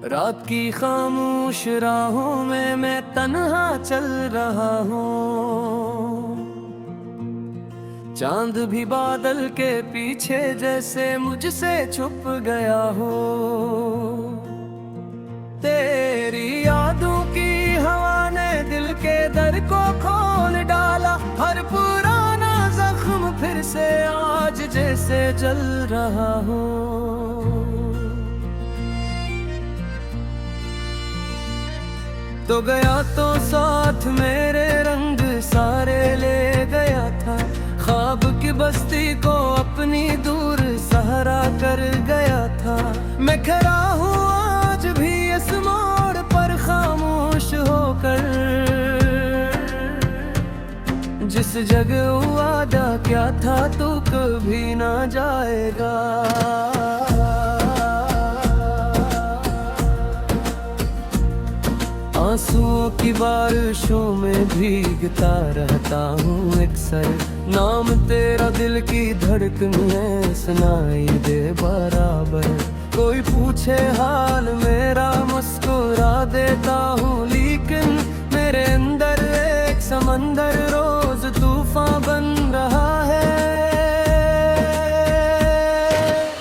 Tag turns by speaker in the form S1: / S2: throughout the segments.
S1: रात की खामोश राहों में मैं तन्हा चल रहा हूँ। चांद भी बादल के पीछे जैसे मुझसे छुप गया हो। तेरी यादों की हवा ने दिल के दर को खोल डाला। हर पुराना जख्म फिर से आज जैसे जल रहा हो। तो गया तो साथ मेरे रंग सारे ले गया था। ख्वाब की बस्ती को अपनी दूर सहारा कर गया था। मैं खड़ा हूँ आज भी इस मोड़ पर खामोश होकर। जिस जगह वादा क्या था तू कभी ना जाएगा। आंसुओं की बारिशों में भीगता रहता हूँ अक्सर। नाम तेरा दिल की धड़कन में सुनाई दे बराबर। कोई पूछे हाल मेरा मुस्कुरा देता हूँ। लेकिन मेरे अंदर एक समंदर रोज तूफान बन रहा है।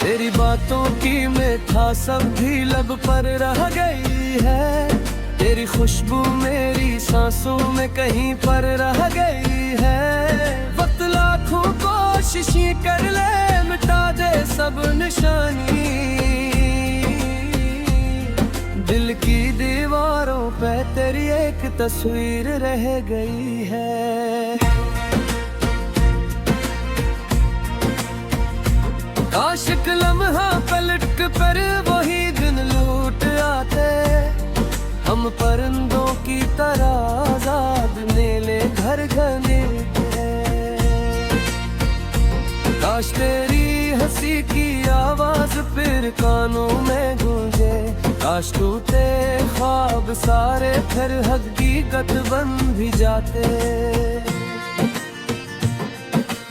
S1: तेरी बातों की मिठास सब भी लब पर रह गई है। तेरी खुशबू मेरी सांसों में कहीं पर रह गई है। वक्त लाखों कोशिशें कर ले मिटा दे सब निशानी। दिल की दीवारों पे तेरी एक तस्वीर रह गई है। आशिक लम्हा पलट कर वही दिन लूट आते। हम परिंदों की तरह आजाद नीले घर घने काश तेरी हंसी की आवाज फिर कानों में गूंजे। काश टूटे ख्वाब सारे फिर हकीकत बन भी जाते।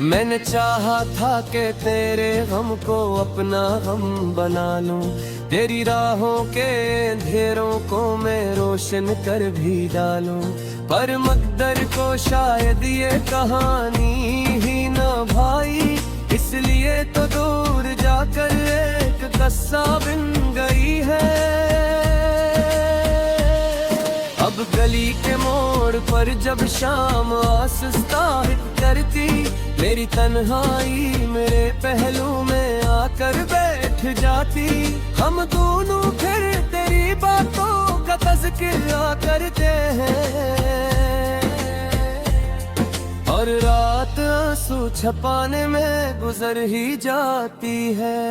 S1: मैंने चाहा था कि तेरे गम को अपना गम बना लूं। तेरी राहों के अंधेरों को मैं रोशन कर भी डालूं। पर मकदर को शायद ये कहानी ही न भाई। इसलिए तो दूर जाकर एक कस्सा बन गई है। अब गली के मोड़ पर जब शाम आसुस्ता करती। मेरी तन्हाई मेरे पहलू में आकर बैठ जाती। हम दोनों फिर तेरी बातों का तज़किरा करते हैं। और रात आंसू छपाने में गुजर ही जाती है।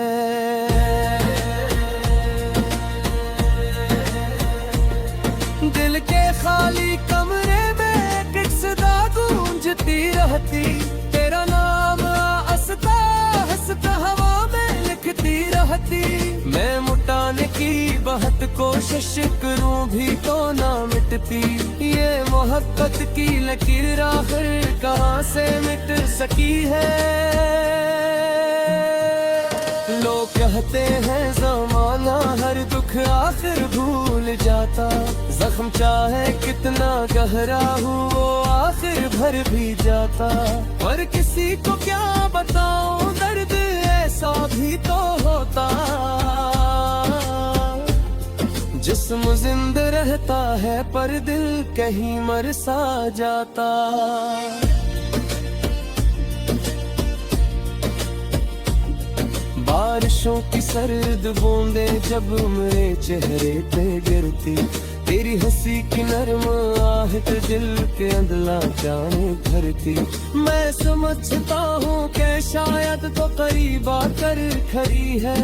S1: दिल के खाली कमरे में एक सदा गूंजती रहती। तेरा नाम हंसता हंसता हवा में लिखती रहती। मैं मुटाने की बहुत कोशिश करूं भी तो ना मिटती। ये मोहब्बत की लकीर आखिर कहाँ से मिट सकी है। लोग कहते हैं ज़माना हर दुख आखिर भूल जाता। जख्म चाहे कितना गहरा हो वो आखिर भर भी जाता। पर किसी को क्या बताऊं दर्द ऐसा भी तो होता। जिस्म जिंदा रहता है पर दिल कहीं मर सा जाता। बारिशों की सर्द बूंदें जब मेरे चेहरे पे गिरती। तेरी हंसी की नरम आहट दिल के अंदला जाने भरती। मैं समझता हूँ कि शायद तो करीब आकर खड़ी है।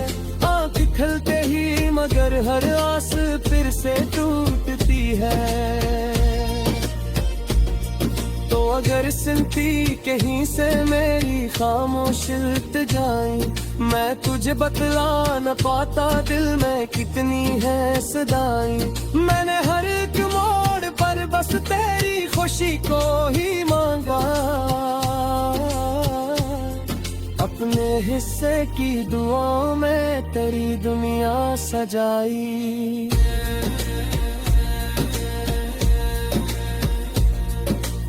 S1: आँख खलते ही मगर हर आस फिर से टूटती है। तो अगर सुनती कहीं से मेरी खामोश इल्तिजाएं। मैं तुझे बतला न पाता दिल में कितनी है सदाएं। मैंने हर एक मोड़ पर बस तेरी खुशी को ही मांगा। अपने हिस्से की दुआओं में तेरी दुनिया सजाई।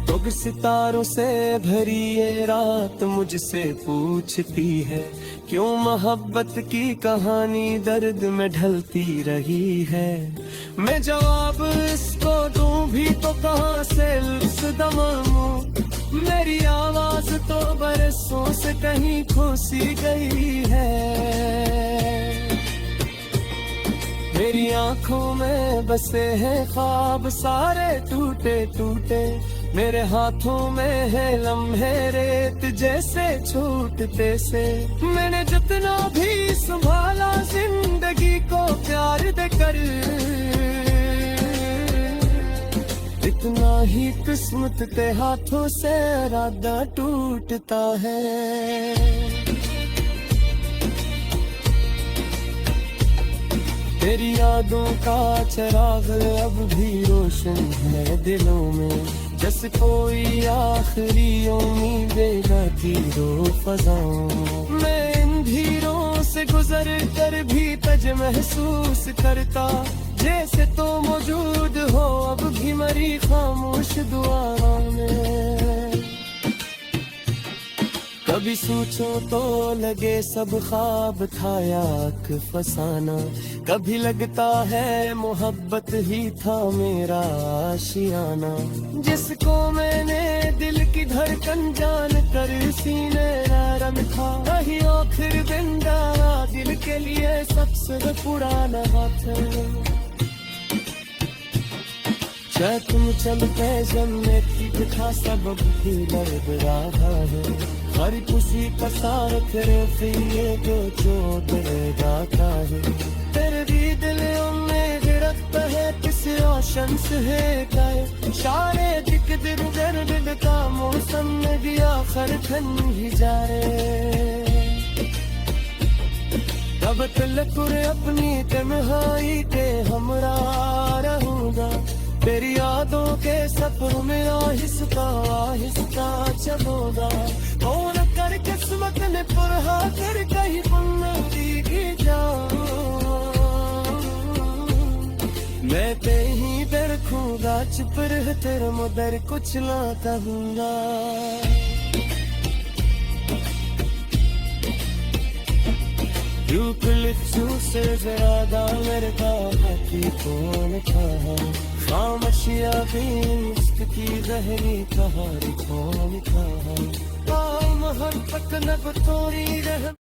S1: तो सितारों से भरी ये रात मुझसे पूछती है, क्यों मोहब्बत की कहानी दर्द में ढलती रही है। मैं जवाब इसको दूं भी तो कहाँ से लफ्ज़ दमाऊं, मेरी आवाज तो बरसों से कहीं खो सी गई है। मेरी आंखों में बसे हैं ख्वाब सारे टूटे टूटे, मेरे हाथों में है लम्हे रेत जैसे छूटते से। मैंने जितना भी संभाला जिंदगी को प्यार देकर, इतना ही किस्मत के हाथों से इरादा टूटता है। तेरी यादों का चिराग अब भी रोशन है दिलों में, जैसे कोई आखिरी उम्मीदें गाती रो फज़ाओं। मैं इन धीरों से गुजर कर भी तज महसूस करता, जैसे तो मौजूद हो अब भी मरी खामोश दुआओं में। कभी सोचो तो लगे सब ख्वाब था याक फसाना, कभी लगता है मोहब्बत ही था मेरा आशियाना। जिसको मैंने दिल की धड़कन जान कर सीने नरम था, वही आखिर जिंदा दिल के लिए सबसे पुराना हाथ। चाहे तुम चलते जमने ठीक था सबब भी दर्द रहा है, हर खुशी का सार तेरे फिर जो चोट जाता है। तेरे भी दिल में गिरफ्त है किसी रोशन से है गाए, सारे दिक दिल दर्द का मौसम में भी आखिर थन ही जाए। तब तलक अपनी तन्हाई के हमरा रहूंगा, तेरी यादों के सफर में आहिस्ता आहिस्ता चलूंगा। कौन कर किस्मत ने पुरहा कर कहीं पुनरी जाऊं, मैं पे ही रखूंगा चुप रह तेरे मुदर कुछ ना कहूंगा। से ज्यादा मेरे बाकी कौन था, खामोशियां भी इश्क की जहरी कहानी कौन था। मोहब्बत न तोरी रह